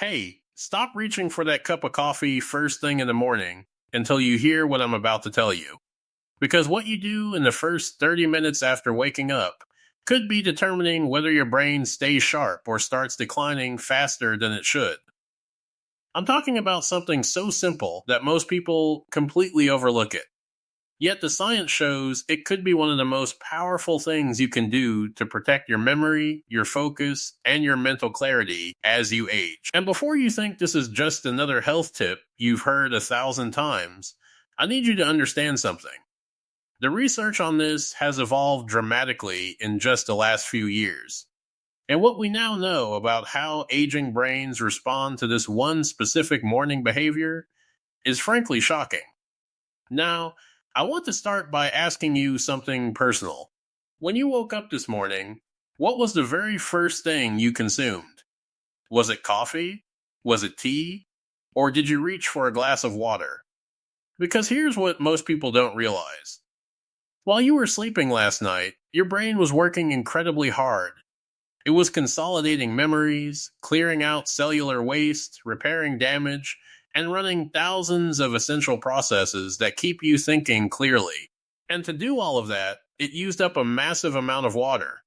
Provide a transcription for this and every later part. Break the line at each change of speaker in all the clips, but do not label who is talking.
Hey, stop reaching for that cup of coffee first thing in the morning until you hear what I'm about to tell you. Because what you do in the first 30 minutes after waking up could be determining whether your brain stays sharp or starts declining faster than it should. I'm talking about something so simple that most people completely overlook it. Yet the science shows it could be one of the most powerful things you can do to protect your memory, your focus, and your mental clarity as you age. And before you think this is just another health tip you've heard 1,000 times, I need you to understand something. The research on this has evolved dramatically in just the last few years. And what we now know about how aging brains respond to this one specific morning behavior is frankly shocking. Now, I want to start by asking you something personal. When you woke up this morning, what was the very first thing you consumed? Was it coffee? Was it tea? Or did you reach for a glass of water? Because here's what most people don't realize. While you were sleeping last night, your brain was working incredibly hard. It was consolidating memories, clearing out cellular waste, repairing damage, and running thousands of essential processes that keep you thinking clearly. And to do all of that, it used up a massive amount of water.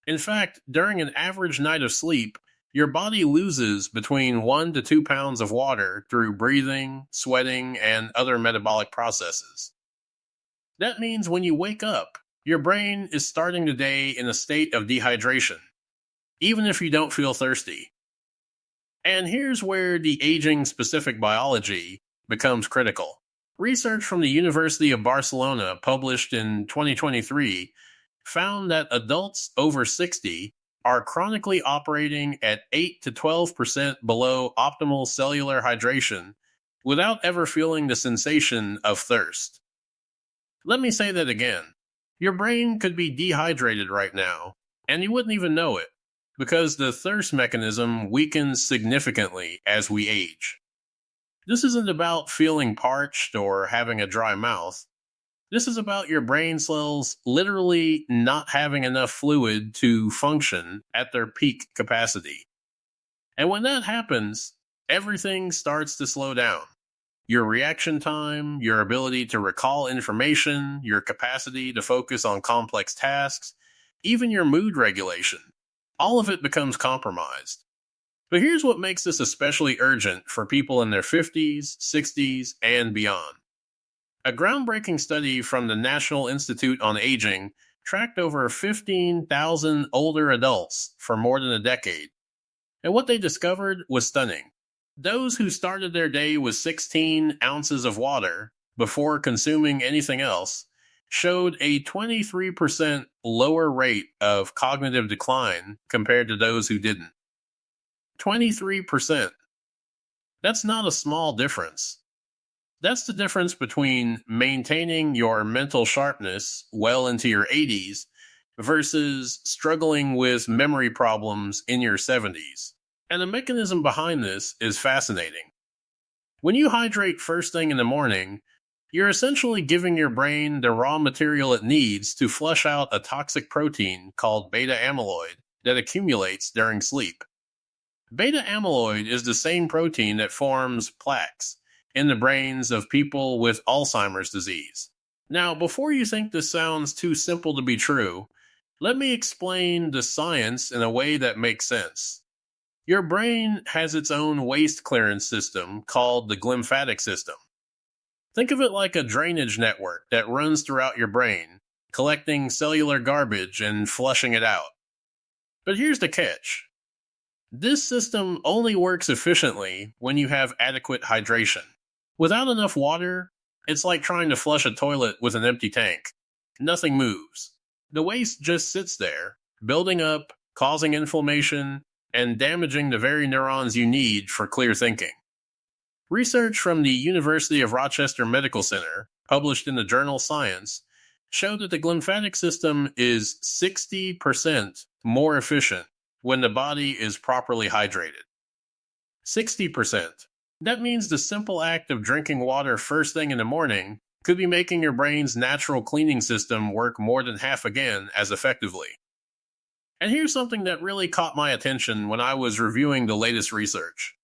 In fact, during an average night of sleep, your body loses between 1 to 2 pounds of water through breathing, sweating, and other metabolic processes. That means when you wake up, your brain is starting the day in a state of dehydration, even if you don't feel thirsty. And here's where the aging-specific biology becomes critical. Research from the University of Barcelona, published in 2023, found that adults over 60 are chronically operating at 8 to 12% below optimal cellular hydration without ever feeling the sensation of thirst. Let me say that again. Your brain could be dehydrated right now, and you wouldn't even know it, because the thirst mechanism weakens significantly as we age. This isn't about feeling parched or having a dry mouth. This is about your brain cells literally not having enough fluid to function at their peak capacity. And when that happens, everything starts to slow down. Your reaction time, your ability to recall information, your capacity to focus on complex tasks, even your mood regulation. All of it becomes compromised. But here's what makes this especially urgent for people in their 50s, 60s, and beyond. A groundbreaking study from the National Institute on Aging tracked over 15,000 older adults for more than a decade. And what they discovered was stunning. Those who started their day with 16 ounces of water before consuming anything else showed a 23% lower rate of cognitive decline compared to those who didn't. 23%. That's not a small difference. That's the difference between maintaining your mental sharpness well into your 80s versus struggling with memory problems in your 70s. And the mechanism behind this is fascinating. When you hydrate first thing in the morning, you're essentially giving your brain the raw material it needs to flush out a toxic protein called beta amyloid that accumulates during sleep. Beta amyloid is the same protein that forms plaques in the brains of people with Alzheimer's disease. Now, before you think this sounds too simple to be true, let me explain the science in a way that makes sense. Your brain has its own waste clearance system called the glymphatic system. Think of it like a drainage network that runs throughout your brain, collecting cellular garbage and flushing it out. But here's the catch. This system only works efficiently when you have adequate hydration. Without enough water, it's like trying to flush a toilet with an empty tank. Nothing moves. The waste just sits there, building up, causing inflammation, and damaging the very neurons you need for clear thinking. Research from the University of Rochester Medical Center, published in the journal Science, showed that the glymphatic system is 60% more efficient when the body is properly hydrated. 60%. That means the simple act of drinking water first thing in the morning could be making your brain's natural cleaning system work more than half again as effectively. And here's something that really caught my attention when I was reviewing the latest research.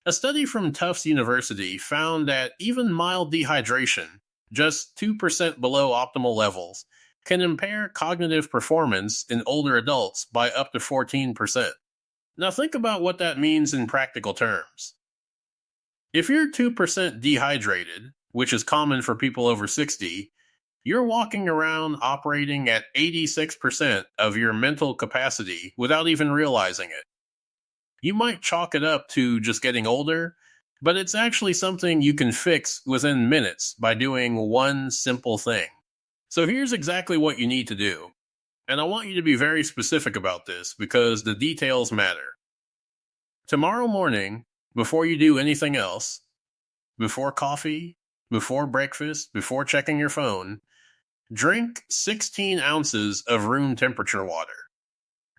A study from Tufts University found that even mild dehydration, just 2% below optimal levels, can impair cognitive performance in older adults by up to 14%. Now, think about what that means in practical terms. If you're 2% dehydrated, which is common for people over 60, you're walking around operating at 86% of your mental capacity without even realizing it. You might chalk it up to just getting older, but it's actually something you can fix within minutes by doing one simple thing. So here's exactly what you need to do. And I want you to be very specific about this because the details matter. Tomorrow morning, before you do anything else, before coffee, before breakfast, before checking your phone, drink 16 ounces of room temperature water.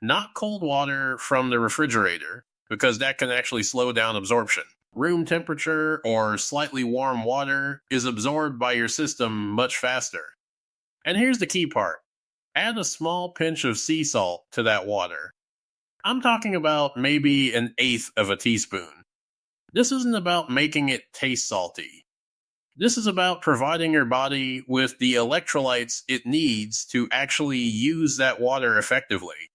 Not cold water from the refrigerator, because that can actually slow down absorption. Room temperature or slightly warm water is absorbed by your system much faster. And here's the key part. Add a small pinch of sea salt to that water. I'm talking about maybe an eighth of a teaspoon. This isn't about making it taste salty. This is about providing your body with the electrolytes it needs to actually use that water effectively.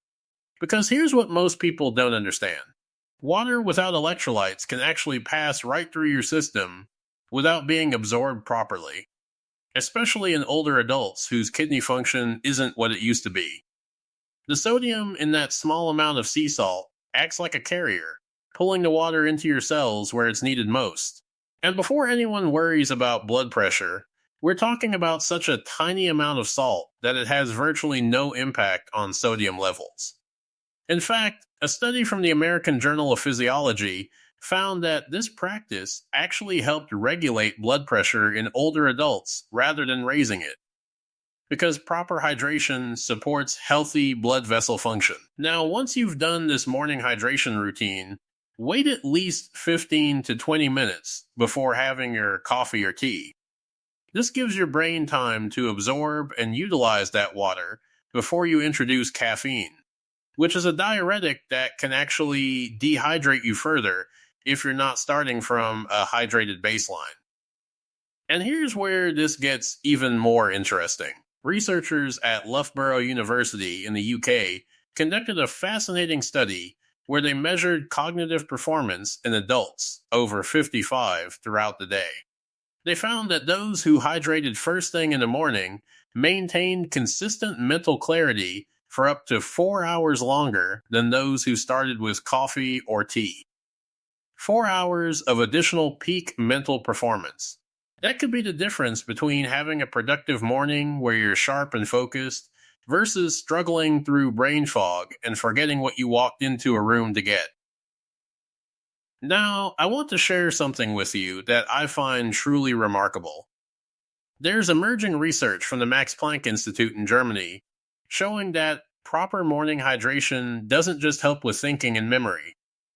Because here's what most people don't understand. Water without electrolytes can actually pass right through your system without being absorbed properly, especially in older adults whose kidney function isn't what it used to be. The sodium in that small amount of sea salt acts like a carrier, pulling the water into your cells where it's needed most. And before anyone worries about blood pressure, we're talking about such a tiny amount of salt that it has virtually no impact on sodium levels. In fact, a study from the American Journal of Physiology found that this practice actually helped regulate blood pressure in older adults rather than raising it, because proper hydration supports healthy blood vessel function. Now, once you've done this morning hydration routine, wait at least 15 to 20 minutes before having your coffee or tea. This gives your brain time to absorb and utilize that water before you introduce caffeine, which is a diuretic that can actually dehydrate you further if you're not starting from a hydrated baseline. And here's where this gets even more interesting. Researchers at Loughborough University in the UK conducted a fascinating study where they measured cognitive performance in adults over 55 throughout the day. They found that those who hydrated first thing in the morning maintained consistent mental clarity for up to 4 hours longer than those who started with coffee or tea. 4 hours of additional peak mental performance. That could be the difference between having a productive morning where you're sharp and focused versus struggling through brain fog and forgetting what you walked into a room to get. Now, I want to share something with you that I find truly remarkable. There's emerging research from the Max Planck Institute in Germany showing that proper morning hydration doesn't just help with thinking and memory.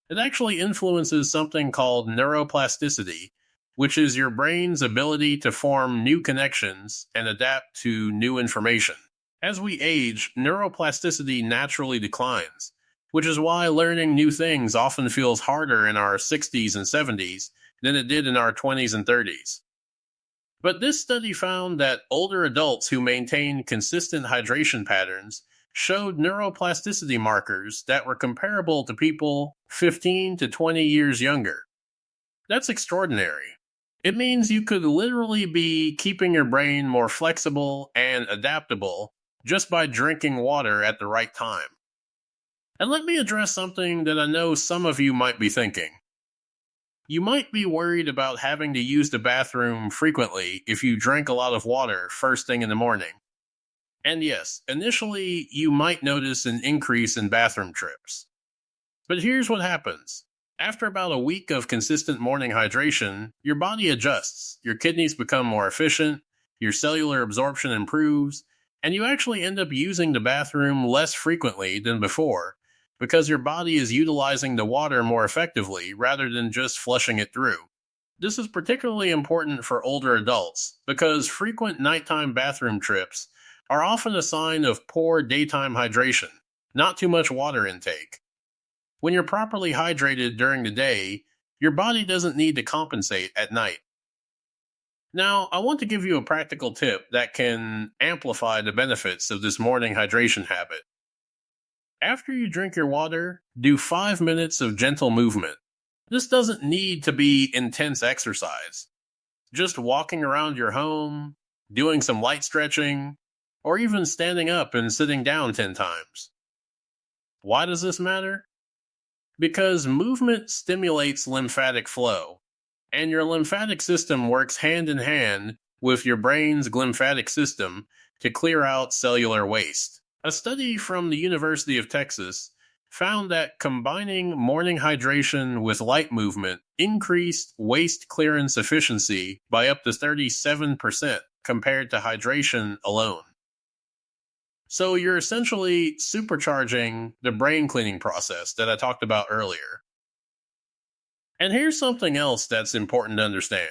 It actually influences something called neuroplasticity, which is your brain's ability to form new connections and adapt to new information. As we age, neuroplasticity naturally declines, which is why learning new things often feels harder in our 60s and 70s than it did in our 20s and 30s. But this study found that older adults who maintained consistent hydration patterns showed neuroplasticity markers that were comparable to people 15 to 20 years younger. That's extraordinary. It means you could literally be keeping your brain more flexible and adaptable just by drinking water at the right time. And let me address something that I know some of you might be thinking. You might be worried about having to use the bathroom frequently if you drink a lot of water first thing in the morning. And yes, initially you might notice an increase in bathroom trips. But here's what happens. After about a week of consistent morning hydration, your body adjusts, your kidneys become more efficient, your cellular absorption improves, and you actually end up using the bathroom less frequently than before because your body is utilizing the water more effectively rather than just flushing it through. This is particularly important for older adults because frequent nighttime bathroom trips are often a sign of poor daytime hydration, not too much water intake. When you're properly hydrated during the day, your body doesn't need to compensate at night. Now, I want to give you a practical tip that can amplify the benefits of this morning hydration habit. After you drink your water, do 5 minutes of gentle movement. This doesn't need to be intense exercise. Just walking around your home, doing some light stretching, or even standing up and sitting down 10 times. Why does this matter? Because movement stimulates lymphatic flow, and your lymphatic system works hand in hand with your brain's glymphatic system to clear out cellular waste. A study from the University of Texas found that combining morning hydration with light movement increased waste clearance efficiency by up to 37% compared to hydration alone. So you're essentially supercharging the brain cleaning process that I talked about earlier. And here's something else that's important to understand.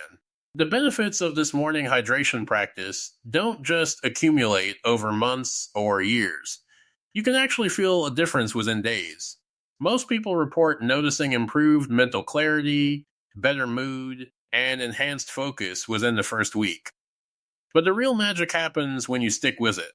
The benefits of this morning hydration practice don't just accumulate over months or years. You can actually feel a difference within days. Most people report noticing improved mental clarity, better mood, and enhanced focus within the first week. But the real magic happens when you stick with it.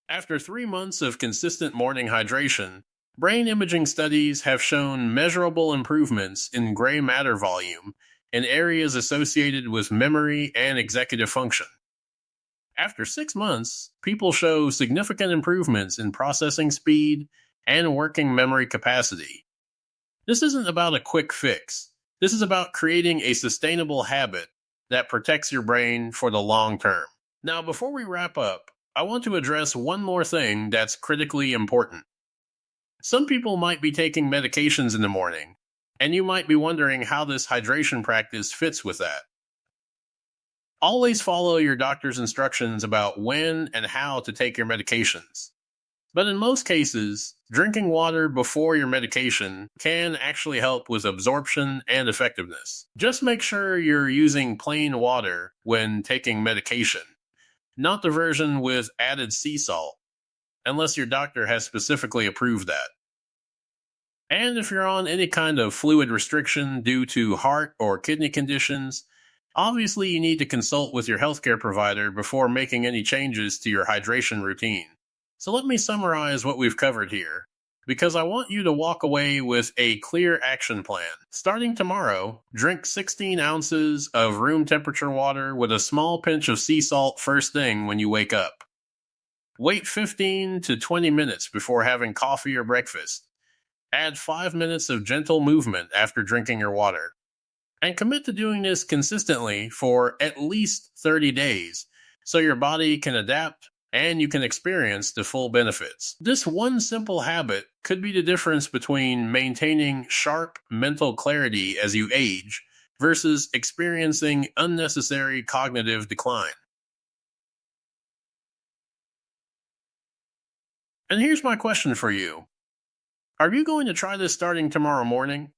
After 3 months of consistent morning hydration, brain imaging studies have shown measurable improvements in gray matter volume in areas associated with memory and executive function. After 6 months, people show significant improvements in processing speed and working memory capacity. This isn't about a quick fix. This is about creating a sustainable habit that protects your brain for the long term. Now, before we wrap up, I want to address one more thing that's critically important. Some people might be taking medications in the morning, and you might be wondering how this hydration practice fits with that. Always follow your doctor's instructions about when and how to take your medications. But in most cases, drinking water before your medication can actually help with absorption and effectiveness. Just make sure you're using plain water when taking medication, not the version with added sea salt, unless your doctor has specifically approved that. And if you're on any kind of fluid restriction due to heart or kidney conditions, obviously you need to consult with your healthcare provider before making any changes to your hydration routine. So let me summarize what we've covered here, because I want you to walk away with a clear action plan. Starting tomorrow, drink 16 ounces of room temperature water with a small pinch of sea salt first thing when you wake up. Wait 15 to 20 minutes before having coffee or breakfast. Add 5 minutes of gentle movement after drinking your water. And commit to doing this consistently for at least 30 days so your body can adapt and you can experience the full benefits. This one simple habit could be the difference between maintaining sharp mental clarity as you age versus experiencing unnecessary cognitive decline. And here's my question for you. Are you going to try this starting tomorrow morning?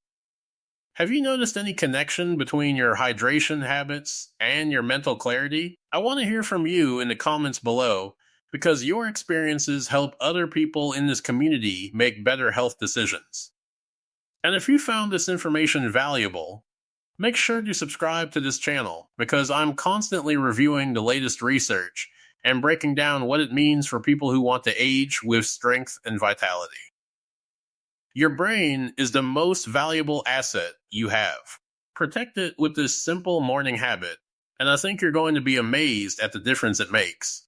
Have you noticed any connection between your hydration habits and your mental clarity? I want to hear from you in the comments below because your experiences help other people in this community make better health decisions. And if you found this information valuable, make sure to subscribe to this channel because I'm constantly reviewing the latest research and breaking down what it means for people who want to age with strength and vitality. Your brain is the most valuable asset you have. Protect it with this simple morning habit, and I think you're going to be amazed at the difference it makes.